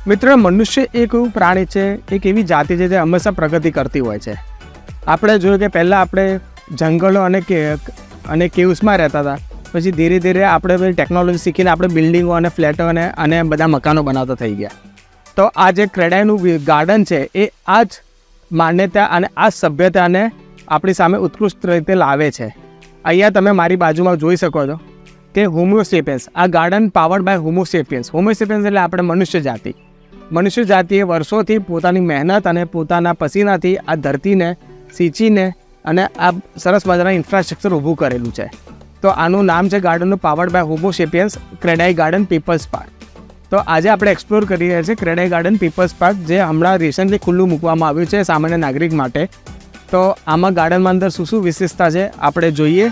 મિત્રો, મનુષ્ય એક એવું પ્રાણી છે, એક એવી જાતિ છે જે હંમેશા પ્રગતિ કરતી હોય છે. આપણે જોયું કે પહેલાં આપણે જંગલો અને કેવ્સમાં રહેતા હતા. પછી ધીરે ધીરે આપણે ટેકનોલોજી શીખીને આપણે બિલ્ડિંગો અને ફ્લેટો અને બધા મકાનો બનાવતા થઈ ગયા. તો આ જે ક્રેડાઈનું ગાર્ડન છે એ આ જ માન્યતા અને આ સભ્યતાને આપણી સામે ઉત્કૃષ્ટ રીતે લાવે છે. અહીંયા તમે મારી બાજુમાં જોઈ શકો છો કે હોમોસેપિયન્સ, આ ગાર્ડન પાવર્ડ બાય હોમોસેપિયન્સ. હોમોસેપિયન્સ એટલે આપણે મનુષ્ય જાતિ. મનુષ્ય જાતિએ વર્ષોથી પોતાની મહેનત અને પોતાના પસીનાથી આ ધરતીને સિંચીને અને આ સરસ મજાના ઇન્ફ્રાસ્ટ્રક્ચર ઊભું કરેલું છે. તો આનું નામ છે ગાર્ડનનું powered by Homo sapiens CREDAI garden people's park. તો આજે આપણે એક્સપ્લોર કરી રહ્યા છીએ ક્રેડાઈ ગાર્ડન પીપલ્સ પાર્ક, જે હમણાં રિસન્ટલી ખુલ્લું મૂકવામાં આવ્યું છે સામાન્ય નાગરિક માટે. તો આમાં ગાર્ડનમાં અંદર શું શું વિશેષતા છે આપણે જોઈએ.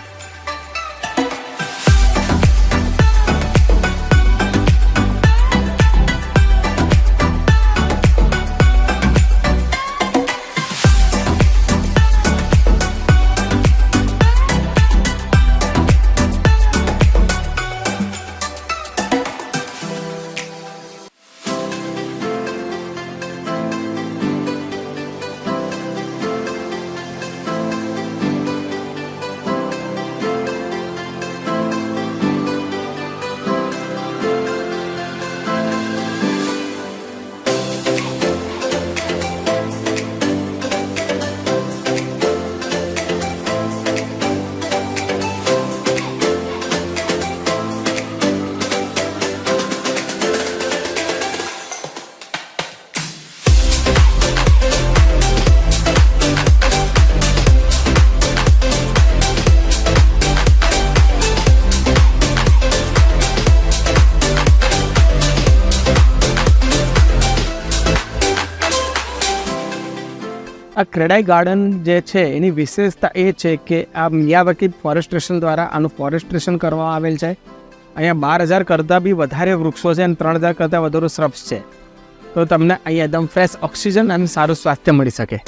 આ ક્રેડાઈ ગાર્ડન જે છે એની વિશેષતા એ છે કે આ મિયાવાકી ફોરેસ્ટેશન દ્વારા આનું ફોરેસ્ટેશન કરવામાં આવેલ છે. અહીંયા 12,000 કરતાં બી વધારે વૃક્ષો છે અને 3,000 કરતાં વધુ શ્રબ્સ છે. તો તમને અહીંયા એકદમ ફ્રેશ ઓક્સિજન અને સારું સ્વાસ્થ્ય મળી શકે.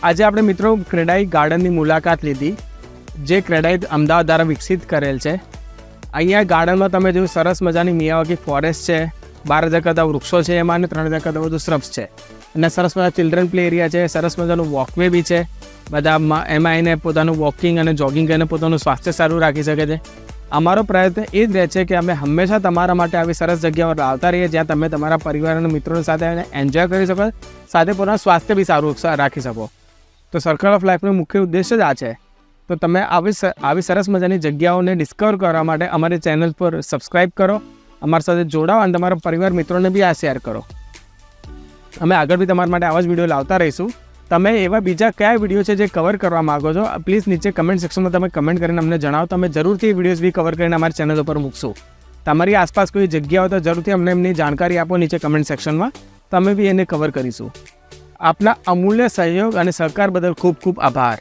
આજે આપણે મિત્રો ક્રેડાઈ ગાર્ડનની મુલાકાત લીધી, જે ક્રેડાઈ અમદાવાદ દ્વારા વિકસિત કરેલ છે. અહીંયા ગાર્ડનમાં તમે જોયું સરસ મજાની મિયાવાકી ફોરેસ્ટ છે, 12,000 કરતાં વૃક્ષો છે એમાં, અને 3,000 કરતાં વધુ શ્રબ્સ છે, અને સરસ મજા ચિલ્ડ્રન પ્લે એરિયા છે, સરસ મજાનું વોકવે બી છે. બધા એમાં એને પોતાનું વોકિંગ અને જોગિંગ કરીને પોતાનું સ્વાસ્થ્ય સારું રાખી શકે છે. અમારો પ્રયત્ન એ જ રહે છે કે અમે હંમેશા તમારા માટે આવી સરસ જગ્યાઓ લાવતા રહીએ, જ્યાં તમે તમારા પરિવાર અને મિત્રો સાથે એન્જોય કરી શકો, સાથે પોતાનું સ્વાસ્થ્ય બી સારું રાખી શકો. તો સર્કલ ઓફ લાઈફનો મુખ્ય ઉદ્દેશ જ આ છે. તો તમે આવી સરસ મજાની જગ્યાઓને ડિસ્કવર કરવા માટે અમારી ચેનલ પર સબસ્ક્રાઈબ કરો, અમારી સાથે જોડાઓ અને તમારા પરિવાર મિત્રોને બી આ શેર કરો. અમે આગળ બી તમારા માટે આવા જ વિડીયો લાવતા રહીશું. તમે એવા બીજા કયા વિડીયો છે જે કવર કરવા માગો છો, પ્લીઝ નીચે કમેન્ટ સેક્શનમાં તમે કમેન્ટ કરીને અમને જણાવો. તમે જરૂરથી વિડીયોઝ બી કવર કરીને અમારી ચેનલ ઉપર મૂકશું. તમારી આસપાસ કોઈ જગ્યા હોય તો જરૂરથી અમને એમની જાણકારી આપો નીચે કમેન્ટ સેક્શનમાં, તમે બી એને કવર કરીશું. આપના અમૂલ્ય સહયોગ અને સહકાર બદલ ખૂબ ખૂબ આભાર.